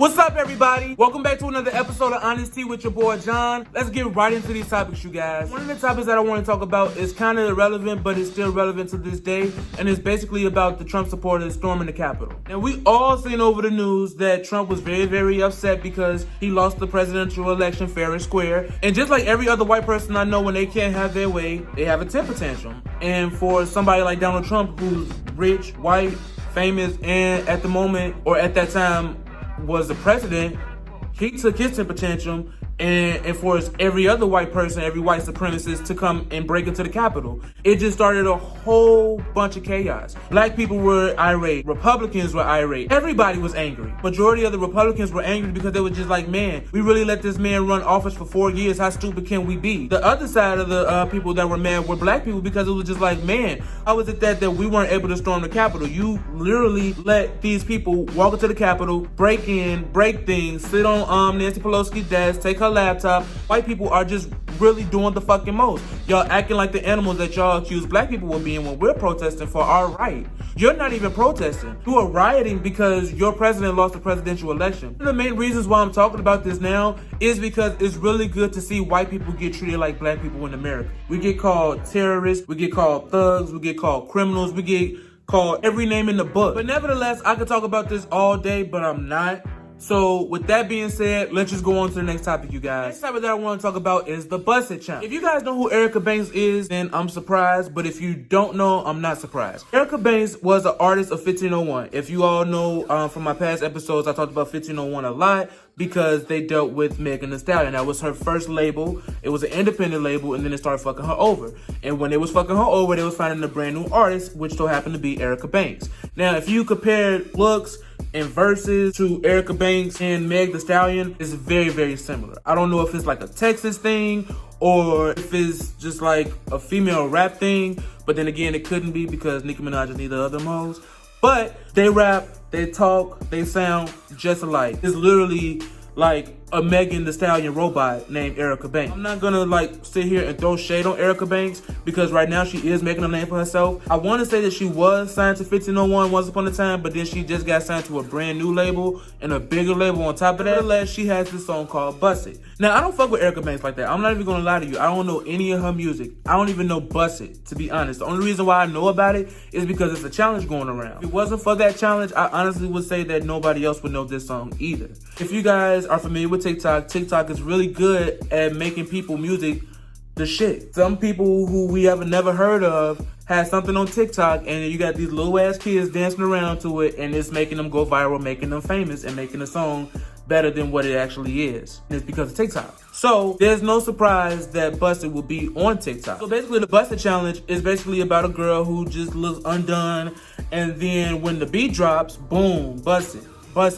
What's up, everybody? Welcome back to another episode of HonesTEA with your boy John. Let's get right into these topics, you guys. One of the topics that I want to talk about is kind of irrelevant, but it's still relevant to this day, and it's basically about the Trump supporters storming the Capitol. And we all seen over the news that Trump was very, very upset because he lost the presidential election fair and square. And just like every other white person I know, when they can't have their way, they have a temper tantrum. And for somebody like Donald Trump, who's rich, white, famous, and at the moment, or at that time, was the president, he took his temper tantrum and forced every other white person, every white supremacist to come and break into the Capitol. It just started a whole bunch of chaos. Black people were irate. Republicans were irate. Everybody was angry. Majority of the Republicans were angry because they were just like, man, we really let this man run office for 4 years. How stupid can we be? The other side of the people that were mad were black people because it was just like, man, how was it that we weren't able to storm the Capitol? You literally let these people walk into the Capitol, break in, break things, sit on Nancy Pelosi's desk, take her laptop. White people are just really doing the fucking most. Y'all acting like the animals that y'all accuse black people of being when we're protesting for our right. You're not even protesting. You are rioting because your president lost the presidential election. One of the main reasons why I'm talking about this now is because it's really good to see white people get treated like black people in America. We get called terrorists, we get called thugs, we get called criminals, we get called every name in the book. But nevertheless, I could talk about this all day, but I'm not. So with that being said, let's just go on to the next topic, you guys. The next topic that I want to talk about is the Busted Challenge. If you guys know who Erica Banks is, then I'm surprised. But if you don't know, I'm not surprised. Erica Banks was an artist of 1501. If you all know from my past episodes, I talked about 1501 a lot because they dealt with Megan Thee Stallion. That was her first label. It was an independent label, and then it started fucking her over. And when they was fucking her over, they was finding a brand new artist, which so happened to be Erica Banks. Now, if you compare looks and Verzuz to Erica Banks and Meg Thee Stallion, is very, very similar. I don't know if it's like a Texas thing or if it's just like a female rap thing, but then again, it couldn't be because Nicki Minaj is neither of them hoes. But they rap, they talk, they sound just alike. It's literally like a Megan Thee Stallion robot named Erica Banks. I'm not gonna like sit here and throw shade on Erica Banks because right now she is making a name for herself. I want to say that she was signed to 1501 once upon a time, but then she just got signed to a brand new label and a bigger label on top of that. Nevertheless, she has this song called Busted. Now, I don't fuck with Erica Banks like that. I'm not even gonna lie to you. I don't know any of her music. I don't even know Busted, to be honest. The only reason why I know about it is because it's a challenge going around. If it wasn't for that challenge, I honestly would say that nobody else would know this song either. If you guys are familiar with TikTok is really good at making people music the shit. Some people who we have never heard of have something on TikTok and you got these little ass kids dancing around to it and it's making them go viral, making them famous and making the song better than what it actually is. And it's because of TikTok. So there's no surprise that Busted will be on TikTok. So basically the Busted Challenge is basically about a girl who just looks undone and then when the beat drops, boom, busted.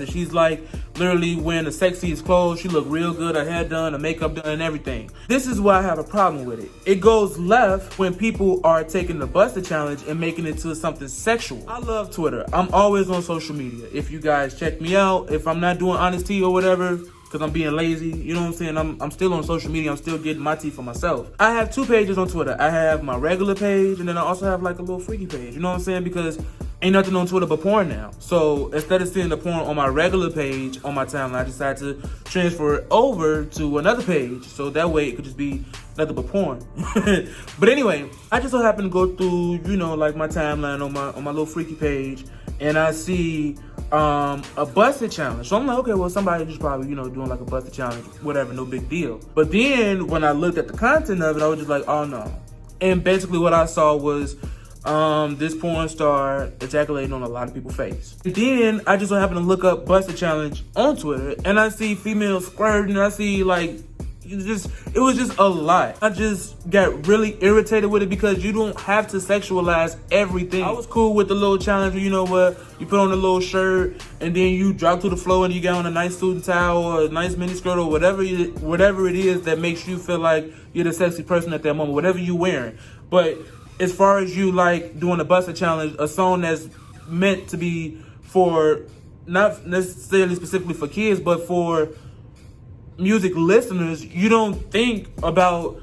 She's like literally wearing the sexiest clothes. She look real good, her hair done, her makeup done, and everything. This is why I have a problem with it. It goes left when people are taking the Busted Challenge and making it to something sexual. I love Twitter. I'm always on social media. If you guys check me out, if I'm not doing HonesTEA or whatever, because I'm being lazy, you know what I'm saying? I'm still on social media. I'm still getting my tea for myself. I have 2 pages on Twitter. I have my regular page, and then I also have like a little freaky page. You know what I'm saying? Because ain't nothing on Twitter but porn now. So instead of seeing the porn on my regular page on my timeline, I decided to transfer it over to another page. So that way it could just be nothing but porn. But anyway, I just so happen to go through, you know, like my timeline on my little freaky page, and I see a Busted Challenge. So I'm like, okay, well, somebody just probably, you know, doing like a Busted Challenge, whatever, no big deal. But then when I looked at the content of it, I was just like, oh no. And basically what I saw was this porn star ejaculating on a lot of people's face. And then I just so happened to look up Busted Challenge on Twitter and I see females squirting, I see like, it was just a lot. I just got really irritated with it because you don't have to sexualize everything. I was cool with the little challenge, you know what, you put on a little shirt and then you drop to the floor and you got on a nice suit and tie or a nice mini skirt or whatever it is that makes you feel like you're the sexy person at that moment, whatever you're wearing. But as far as you like doing a Busted Challenge, a song that's meant to be for, not necessarily specifically for kids, but for music listeners, you don't think about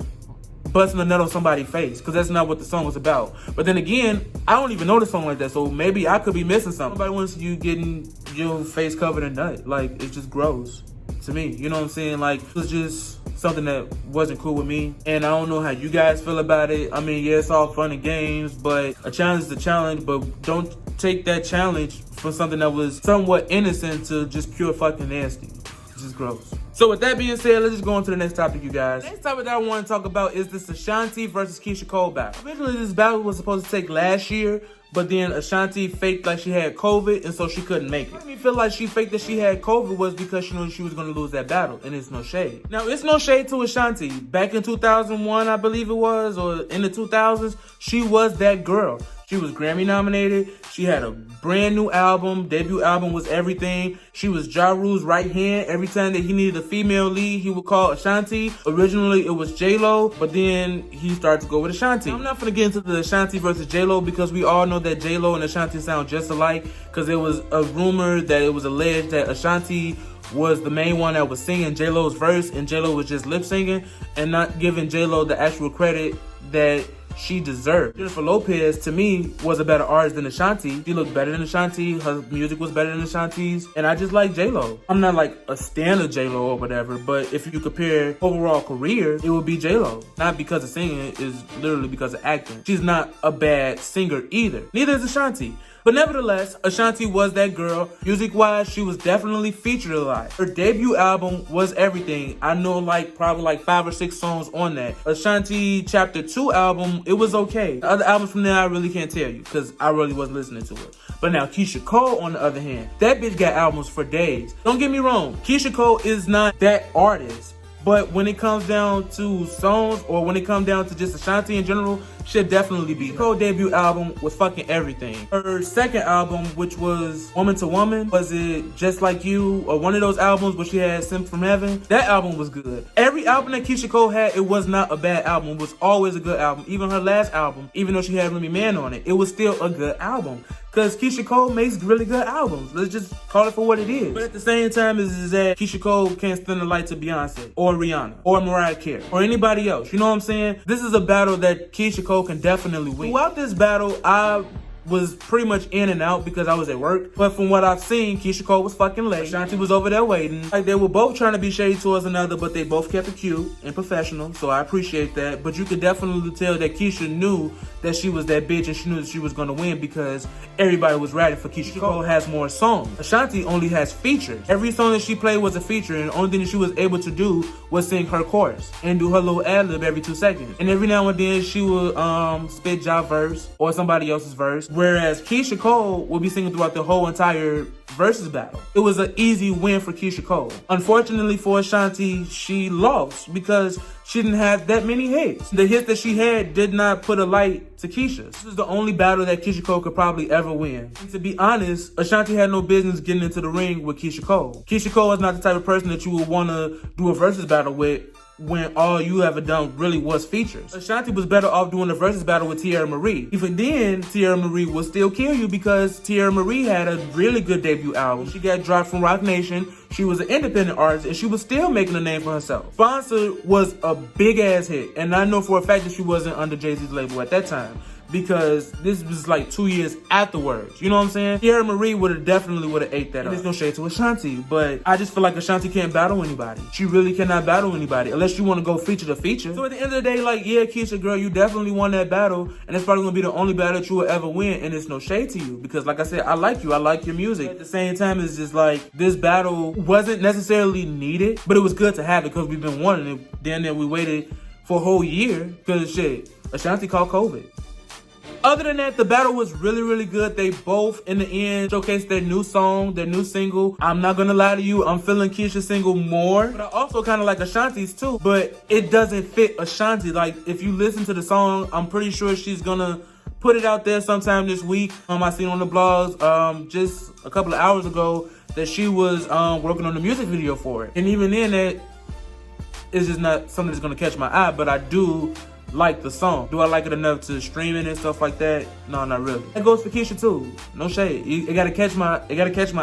busting a nut on somebody's face because that's not what the song was about. But then again, I don't even know the song like that, so maybe I could be missing something. Nobody wants you getting your face covered in nut. Like, it's just gross to me. You know what I'm saying? Like, it was just something that wasn't cool with me. And I don't know how you guys feel about it. I mean, yeah, it's all fun and games, but a challenge is a challenge, but don't take that challenge for something that was somewhat innocent to just pure fucking nasty. It's just gross. So with that being said, let's just go on to the next topic, you guys. The next topic that I want to talk about is this Ashanti versus Keyshia Cole battle. Originally, this battle was supposed to take last year, but then Ashanti faked like she had COVID, and so she couldn't make it. What made me feel like she faked that she had COVID was because she knew she was going to lose that battle, and it's no shade. Now, it's no shade to Ashanti. Back in 2001, I believe it was, or in the 2000s, she was that girl. She was Grammy nominated. She had a brand new album. Debut album was everything. She was Ja Rule's right hand. Every time that he needed a female lead, he would call Ashanti. Originally, it was JLo, but then he started to go with Ashanti. I'm not gonna get into the Ashanti versus JLo because we all know that JLo and Ashanti sound just alike, because there was a rumor that it was alleged that Ashanti was the main one that was singing JLo's verse, and JLo was just lip singing and not giving JLo the actual credit that she deserved. Jennifer Lopez, to me, was a better artist than Ashanti. She looked better than Ashanti. Her music was better than Ashanti's. And I just like JLo. I'm not like a stan of JLo or whatever, but if you compare overall career, it would be JLo. Not because of singing, it's literally because of acting. She's not a bad singer either. Neither is Ashanti. But nevertheless, Ashanti was that girl. Music-wise, she was definitely featured a lot. Her debut album was everything. I know probably like 5 or 6 songs on that. Ashanti Chapter 2 album, it was okay. The other albums from there, I really can't tell you because I really wasn't listening to it. But now, Keyshia Cole, on the other hand, that bitch got albums for days. Don't get me wrong, Keyshia Cole is not that artist. But when it comes down to songs, or when it comes down to just Ashanti in general, she'll definitely be. Her debut album was fucking everything. Her second album, which was Woman to Woman, was it Just Like You, or one of those albums where she had Sent from Heaven? That album was good. Every album that Keyshia Cole had, it was not a bad album. It was always a good album. Even her last album, even though she had Remy Man on it, it was still a good album. Because Keyshia Cole makes really good albums. Let's just call it for what it is. But at the same time, is that Keyshia Cole can't stand the light to Beyonce, or Rihanna, or Mariah Carey, or anybody else. You know what I'm saying? This is a battle that Keyshia Cole can definitely win. Throughout this battle, I was pretty much in and out because I was at work. But from what I've seen, Keyshia Cole was fucking late. Ashanti was over there waiting. Like, they were both trying to be shady towards another, but they both kept it cute and professional, so I appreciate that. But you could definitely tell that Keyshia knew that she was that bitch, and she knew that she was gonna win because everybody was riding for Keyshia Cole. Has more songs. Ashanti only has features. Every song that she played was a feature, and the only thing that she was able to do was sing her chorus and do her little ad-lib every 2 seconds. And every now and then she would spit Ja verse or somebody else's verse. Whereas Keyshia Cole will be singing throughout the whole entire Verzuz battle. It was an easy win for Keyshia Cole. Unfortunately for Ashanti, she lost because she didn't have that many hits. The hits that she had did not put a light to Keyshia. This is the only battle that Keyshia Cole could probably ever win. And to be honest, Ashanti had no business getting into the ring with Keyshia Cole. Keyshia Cole is not the type of person that you would want to do a Verzuz battle with when all you ever done really was features. Ashanti was better off doing a Verzuz battle with Tierra Marie. Even then, Tierra Marie will still kill you because Tierra Marie had a really good debut album. She got dropped from Roc Nation. She was an independent artist, and she was still making a name for herself. Sponsor was a big-ass hit, and I know for a fact that she wasn't under Jay-Z's label at that time, because this was like 2 years afterwards. You know what I'm saying? Tierra Marie definitely would have ate that up. There's no shade to Ashanti, but I just feel like Ashanti can't battle anybody. She really cannot battle anybody unless you want to go feature to feature. So at the end of the day, like, yeah, Keyshia, girl, you definitely won that battle, and it's probably gonna be the only battle that you will ever win, and it's no shade to you because, like I said, I like you. I like your music. But at the same time, it's just like this battle wasn't necessarily needed, but it was good to have it because we've been wanting it. Then we waited for a whole year because shit, Ashanti caught COVID. Other than that, the battle was really, really good. They both, in the end, showcased their new song, their new single. I'm not gonna lie to you, I'm feeling Keyshia's single more, but I also kind of like Ashanti's too, but it doesn't fit Ashanti. Like, if you listen to the song, I'm pretty sure she's gonna put it out there sometime this week. I seen on the blogs just a couple of hours ago that she was working on the music video for it. And even then, that is just not something that's gonna catch my eye, but I do like the song. Do I like it enough to stream it and stuff like that? No, not really. That goes for Keyshia too. No shade. It gotta catch my eye, it gotta catch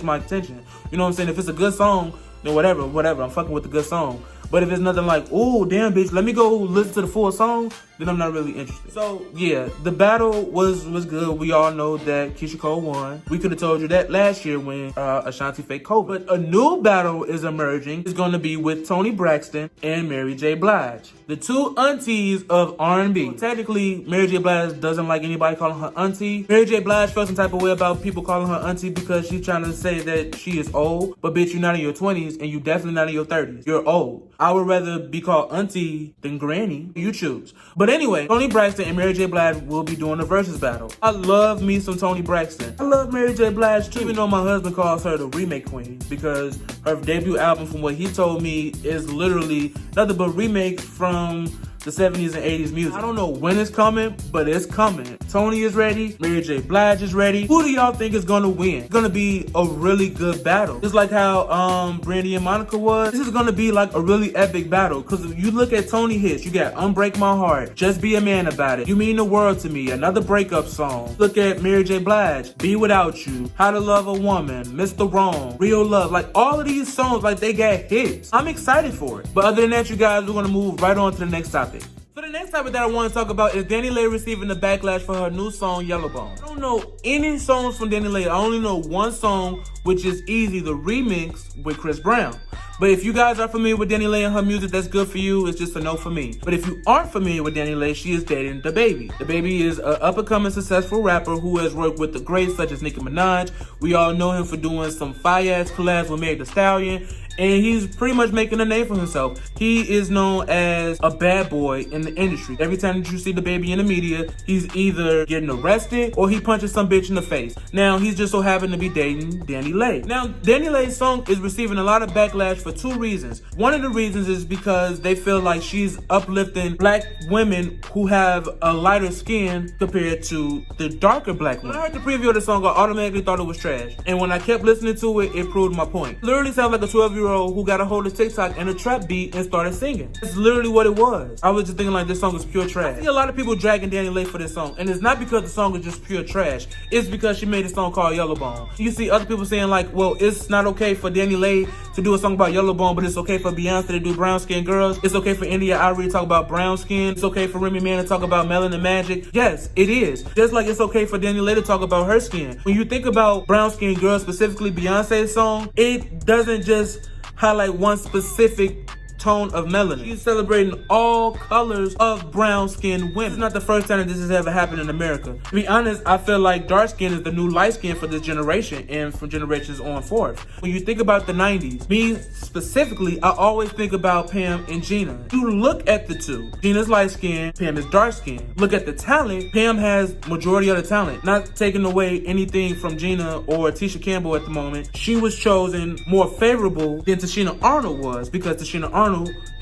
my attention. You know what I'm saying? If it's a good song, then whatever, I'm fucking with the good song. But if it's nothing like, oh damn bitch, let me go listen to the full song, then I'm not really interested. So yeah, the battle was good. We all know that Keyshia Cole won. We could have told you that last year when Ashanti faked COVID. But a new battle is emerging. It's going to be with Toni Braxton and Mary J. Blige, the two aunties of R&B. Technically, Mary J. Blige doesn't like anybody calling her auntie. Mary J. Blige felt some type of way about people calling her auntie because she's trying to say that she is old. But bitch, you're not in your 20s and you definitely not in your 30s. You're old. I would rather be called auntie than granny. You choose. But anyway, Toni Braxton and Mary J. Blige will be doing a Verzuz battle. I love me some Toni Braxton. I love Mary J. Blige too, even though my husband calls her the remake queen, because her debut album, from what he told me, is literally nothing but remakes from the 70s and 80s music. I don't know when it's coming, but it's coming. Toni is ready. Mary J. Blige is ready. Who do y'all think is gonna win? It's gonna be a really good battle. Just like how Brandy and Monica was. This is gonna be like a really epic battle. Cause if you look at Toni hits, you got Unbreak My Heart, Just Be a Man About It, You Mean the World to Me, another breakup song. Look at Mary J. Blige, Be Without You, How to Love a Woman, Mr. Wrong, Real Love. Like all of these songs, like they got hits. I'm excited for it. But other than that, you guys, we're gonna move right on to the next topic. So the next topic that I want to talk about is Danileigh receiving the backlash for her new song, Yellowbone. I don't know any songs from Danileigh. I only know one song, which is Easy, the remix with Chris Brown. But if you guys are familiar with Danileigh and her music, that's good for you. It's just a no for me. But if you aren't familiar with Danileigh, she is dating DaBaby. DaBaby is an up-and-coming successful rapper who has worked with the greats such as Nicki Minaj. We all know him for doing some fire-ass collabs with Meg Thee Stallion. And he's pretty much making a name for himself. He is known as a bad boy in the industry. Every time that you see DaBaby in the media, he's either getting arrested or he punches some bitch in the face. Now, he's just so happened to be dating Danileigh. Now, Danileigh's song is receiving a lot of backlash for two reasons. One of the reasons is because they feel like she's uplifting black women who have a lighter skin compared to the darker black women. When I heard the preview of the song, I automatically thought it was trash. And when I kept listening to it, it proved my point. It literally sounds like a 12-year-old who got a hold of TikTok and a trap beat and started singing. That's literally what it was. I was just thinking like this song is pure trash. I see a lot of people dragging Danileigh for this song, and it's not because the song is just pure trash. It's because she made a song called Yellowbone. You see other people saying like, well, it's not okay for Danileigh to do a song about Yellowbone, but it's okay for Beyonce to do brown skin girls. It's okay for India Irie to talk about brown skin. It's okay for Remy Ma to talk about melanin magic. Yes, it is. Just like it's okay for Danileigh to talk about her skin. When you think about brown skin girls, specifically Beyonce's song, it doesn't just highlight one specific tone of melanin. She's celebrating all colors of brown skinned women. This is not the first time that this has ever happened in America. To be honest, I feel like dark skin is the new light skin for this generation and from generations on forth. When you think about the 90s, me specifically, I always think about Pam and Gina. You look at the two. Gina's light skin, Pam is dark skin. Look at the talent, Pam has majority of the talent. Not taking away anything from Gina or Tisha Campbell at the moment. She was chosen more favorable than Tichina Arnold was because Tichina Arnold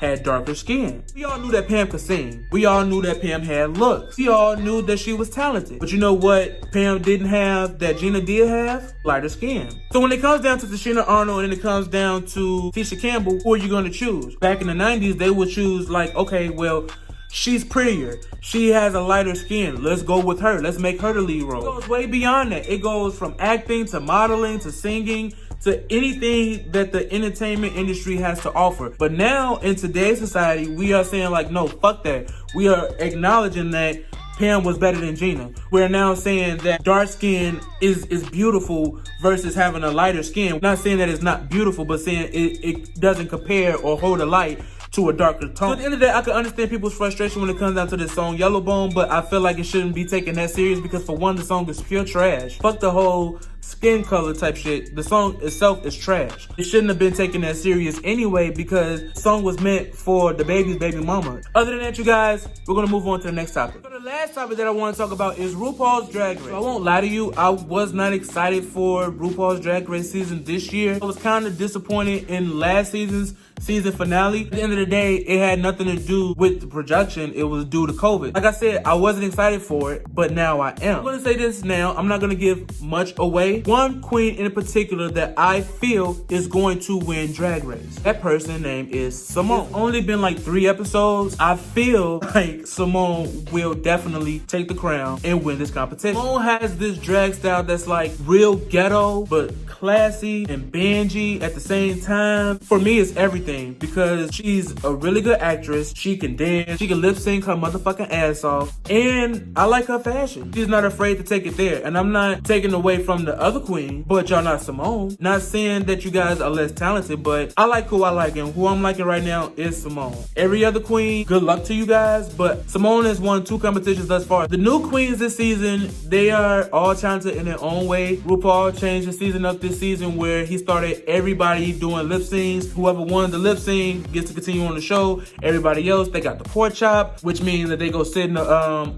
had darker skin. We all knew that Pam could sing. We all knew that Pam had looks. We all knew that she was talented. But you know what Pam didn't have that Gina did have? Lighter skin. So when it comes down to Tichina Arnold and it comes down to Tisha Campbell, who are you going to choose? Back in the 90s, they would choose like, okay, well, she's prettier. She has a lighter skin. Let's go with her. Let's make her the lead role. It goes way beyond that. It goes from acting to modeling to singing to anything that the entertainment industry has to offer. But now in today's society, we are saying like, no, fuck that. We are acknowledging that Pam was better than Gina. We're now saying that dark skin is beautiful versus having a lighter skin. Not saying that it's not beautiful, but saying it doesn't compare or hold a light to a darker tone. So at the end of the day, I can understand people's frustration when it comes down to this song Yellowbone, but I feel like it shouldn't be taken that serious because for one, the song is pure trash. Fuck the whole skin color type shit. The song itself is trash. It shouldn't have been taken that serious anyway because the song was meant for DaBaby's baby mama. Other than that, you guys, we're gonna move on to the next topic. So the last topic that I want to talk about is RuPaul's Drag Race. So I won't lie to you, I was not excited for RuPaul's Drag Race season this year. I was kind of disappointed in last season's season finale. At the end of the day, it had nothing to do with the production. It was due to COVID. Like I said, I wasn't excited for it, but now I am. I'm gonna say this now. I'm not gonna give much away say one queen in particular that I feel is going to win Drag Race. That person name is Simone. It's only been like 3 episodes. I feel like Simone will definitely take the crown and win this competition. Simone has this drag style that's like real ghetto, but classy and bangy at the same time. For me, it's everything because she's a really good actress. She can dance. She can lip sync her motherfucking ass off. And I like her fashion. She's not afraid to take it there. And I'm not taking away from the other queen, but y'all not Simone. Not saying that you guys are less talented, but I like who I like. And who I'm liking right now is Simone. Every other queen, good luck to you guys. But Simone has won 2 competitions thus far. The new queens this season, they are all talented in their own way. RuPaul changed the season up this season where he started everybody doing lip syncs. Whoever won the lip sync gets to continue on the show. Everybody else, they got the pork chop, which means that they go sit in the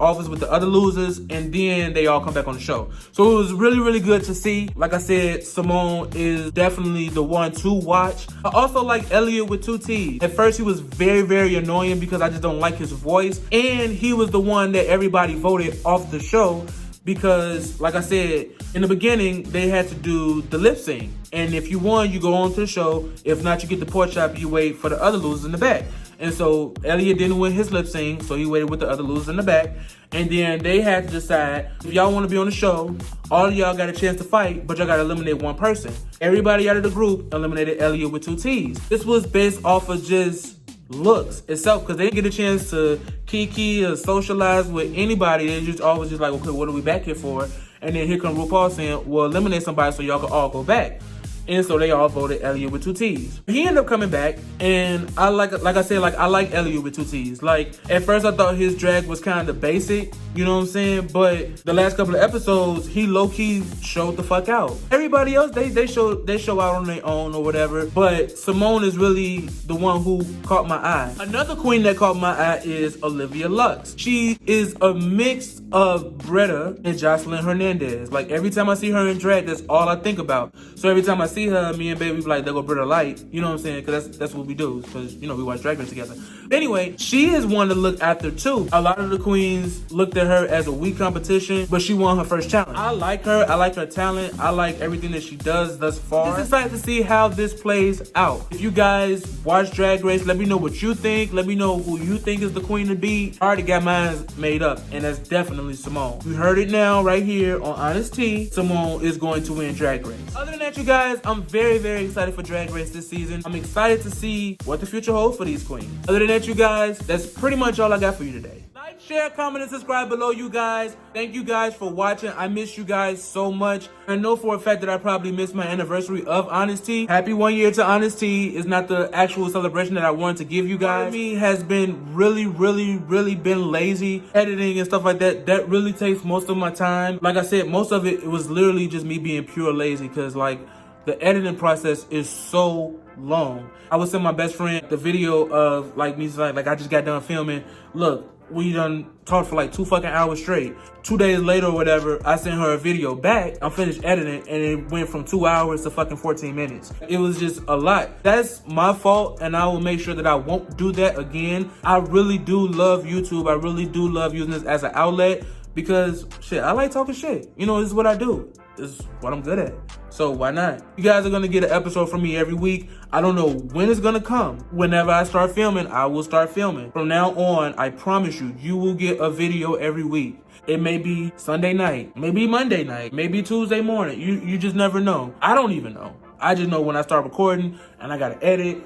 office with the other losers, and then they all come back on the show. So it was really, really good to see. Like I said, Simone is definitely the one to watch. I also like Elliot with 2 T's. At first, he was very, very annoying because I just don't like his voice, and he was the one that everybody voted off the show because, like I said, in the beginning, they had to do the lip sync. And if you won, you go on to the show. If not, you get the pork chop, you wait for the other losers in the back. And so Elliot didn't win his lip sync, so he waited with the other losers in the back. And then they had to decide, if y'all want to be on the show, all of y'all got a chance to fight, but y'all got to eliminate one person. Everybody out of the group eliminated Elliot with 2 T's. This was based off of just looks itself, because they didn't get a chance to kiki or socialize with anybody. They just always just like, okay, what are we back here for? And then here come RuPaul saying, well, eliminate somebody so y'all can all go back. And so they all voted Elliot with 2 T's. He ended up coming back, and I like I said, I like Elliot with 2 T's. Like, at first I thought his drag was kind of basic, you know what I'm saying? But the last couple of episodes, he low-key showed the fuck out. Everybody else, they show out on their own or whatever. But Simone is really the one who caught my eye. Another queen that caught my eye is Olivia Lux. She is a mix of Bretta and Jocelyn Hernandez. Like, every time I see her in drag, that's all I think about. So every time I see her, me and baby be like, there go Bretta Light. You know what I'm saying? Because that's what we do. Because, you know, we watch Drag Race together. But anyway, she is one to look after too. A lot of the queens looked at her as a weak competition, but she won her first challenge. I like her. I like her talent. I like everything that she does thus far. Just excited to see how this plays out. If you guys watch Drag Race, let me know what you think. Let me know who you think is the queen to beat. I already got mine made up, and that's definitely Simone. You heard it now right here on HonesTEA. Simone is going to win Drag Race. Other than that, you guys, I'm very, very excited for Drag Race this season. I'm excited to see what the future holds for these queens. Other than that, you guys, that's pretty much all I got for you today. Like, share, comment, and subscribe below, you guys. Thank you guys for watching. I miss you guys so much. I know for a fact that I probably missed my anniversary of HonesTEA. Happy 1 year to HonesTEA. It's not the actual celebration that I wanted to give you guys. Me has been really been lazy. Editing and stuff like that, that really takes most of my time. Like I said, most of it was literally just me being pure lazy, because like, the editing process is so long. I would send my best friend the video of like me, like I just got done filming. Look, we done talked for like 2 fucking hours straight. 2 days later or whatever, I sent her a video back. I'm finished editing, and it went from 2 hours to fucking 14 minutes. It was just a lot. That's my fault, and I will make sure that I won't do that again. I really do love YouTube. I really do love using this as an outlet, because shit, I like talking shit. You know, this is what I do. This is what I'm good at. So why not? You guys are gonna get an episode from me every week. I don't know when it's gonna come. Whenever I start filming, I will start filming. From now on, I promise you, you will get a video every week. It may be Sunday night, maybe Monday night, maybe Tuesday morning. You just never know. I don't even know. I just know when I start recording and I gotta edit.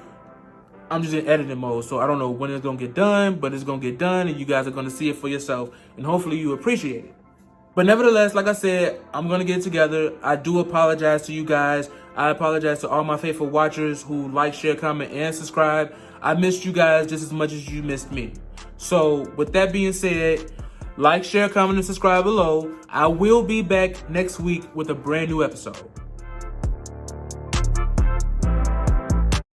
I'm just in editing mode, so I don't know when it's gonna get done, but it's gonna get done, and you guys are gonna see it for yourself, and hopefully you appreciate it. But nevertheless, like I said, I'm gonna get it together. I do apologize to you guys. I apologize to all my faithful watchers who like, share, comment, and subscribe. I missed you guys just as much as you missed me. So with that being said, like, share, comment, and subscribe below. I will be back next week with a brand new episode.